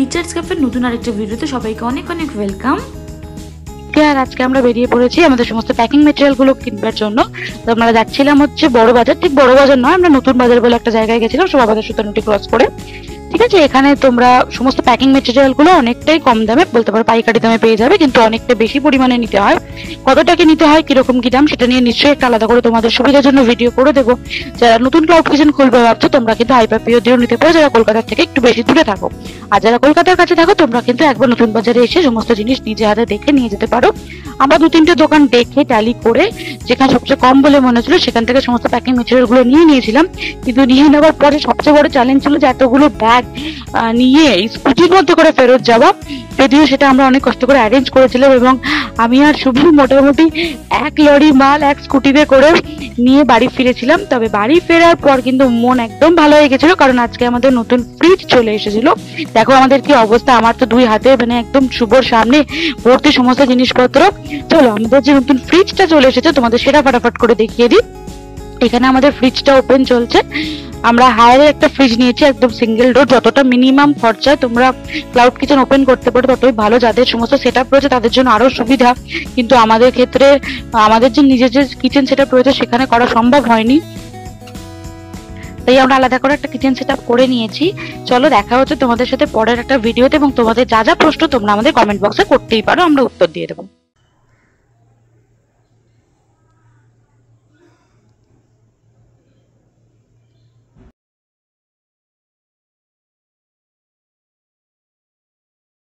Teachers ক্যাফের নতুন আরেকটা ভিডিওতে সবাইকে অনেক অনেক ওয়েলকাম। আর আজকে আমরা বেরিয়ে পড়েছি আমাদের সমস্ত প্যাকিং ম্যাটেরিয়াল গুলো কিনবার জন্য। তো আমরা যাচ্ছিলাম হচ্ছে বড় বাজার, ঠিক বড় বাজার নয়, আমরা নতুন বাজার বলে একটা জায়গায় গেছিলাম শোভাবাজার সুতানুটি ক্রস করে। ঠিক আছে, এখানে তোমরা সমস্ত প্যাকিং ম্যাটেরিয়াল গুলো অনেকটাই কম দামে, বলতে পারো পাইকারি দামে পেয়ে যাবে, কিন্তু অনেকটা বেশি পরিমাণে নিতে হয়। কতটাকে নিতে হয়, কিরকম কি দাম, সেটা নিয়ে নিশ্চয়ই একটা আলাদা করে তোমাদের সুবিধার জন্য ভিডিও করে দেবো। যারা নতুন ক্লাউড কিচেন খুলবে ভাবছো, তোমরা কিন্তু হাইপার পিও দিয়েও নিতে পারো, যারা কলকাতা থেকে একটু বেশি দূরে থাকো। আর যারা কলকাতার কাছে থাকো, তোমরা কিন্তু একবার নতুন বাজারে এসে সমস্ত জিনিস নিজে হাতে দেখে নিয়ে যেতে পারো। আমরা 2-3টে দোকান দেখে ট্যালি করে যেখানে সবচেয়ে কম বলে মনে হচ্ছিল সেখান থেকে সমস্ত প্যাকিং ম্যাটেরিয়াল গুলো নিয়ে নিয়েছিলাম। কিন্তু নিয়ে নেওয়ার পরে সবচেয়ে বড় চ্যালেঞ্জ ছিল যে এতগুলো ব্যাগ নিয়ে স্কুটির মধ্যে করে ফেরত যাওয়া। যদিও সেটা আমরা অনেক কষ্ট করে অ্যারেঞ্জ করেছিলাম এবং আমি আর শুভু মোটামুটি এক লরি মাল এক স্কুটিতে করে নিয়ে বাড়ি ফিরেছিলাম। তবে বাড়ি ফেরার পর কিন্তু মন একদম ভালো হয়ে গেছিল, কারণ আজকে আমাদের নতুন ফ্রিজ চলে এসেছিল। দেখো আমাদের কি অবস্থা, আমার তো 2 হাতে মানে একদম শুভর সামনে ভর্তি সমস্ত জিনিসপত্র। চলো আমাদের যে নতুন ফ্রিজটা চলে এসেছে তোমাদের সেটা ফাটাফাট করে দেখিয়ে দিই। এখানে আমাদের ফ্রিজটা ওপেন চলছে। আমরা হায়ারের একটা ফ্রিজ নিয়েছি, একদম সিঙ্গেল ডোর। যতটা মিনিমাম খরচায় তোমরা ক্লাউড কিচেন ওপেন করতে পারো ততই ভালো। যাদের সমস্ত সেটআপ রয়েছে তাদের জন্য আরো সুবিধা, কিন্তু আমাদের ক্ষেত্রে আমাদের যে নিজের যে কিচেন সেটআপ রয়েছে সেখানে করা সম্ভব হয়নি, তাই আমরা আলাদা করে একটা কিচেন সেটআপ করে নিয়েছি। চলো দেখা হচ্ছে তোমাদের সাথে পরের একটা ভিডিওতে, এবং তোমাদের যা যা প্রশ্ন তোমরা আমাদের কমেন্ট বক্সে করতেই পারো, আমরা উত্তর দিয়ে দেবো।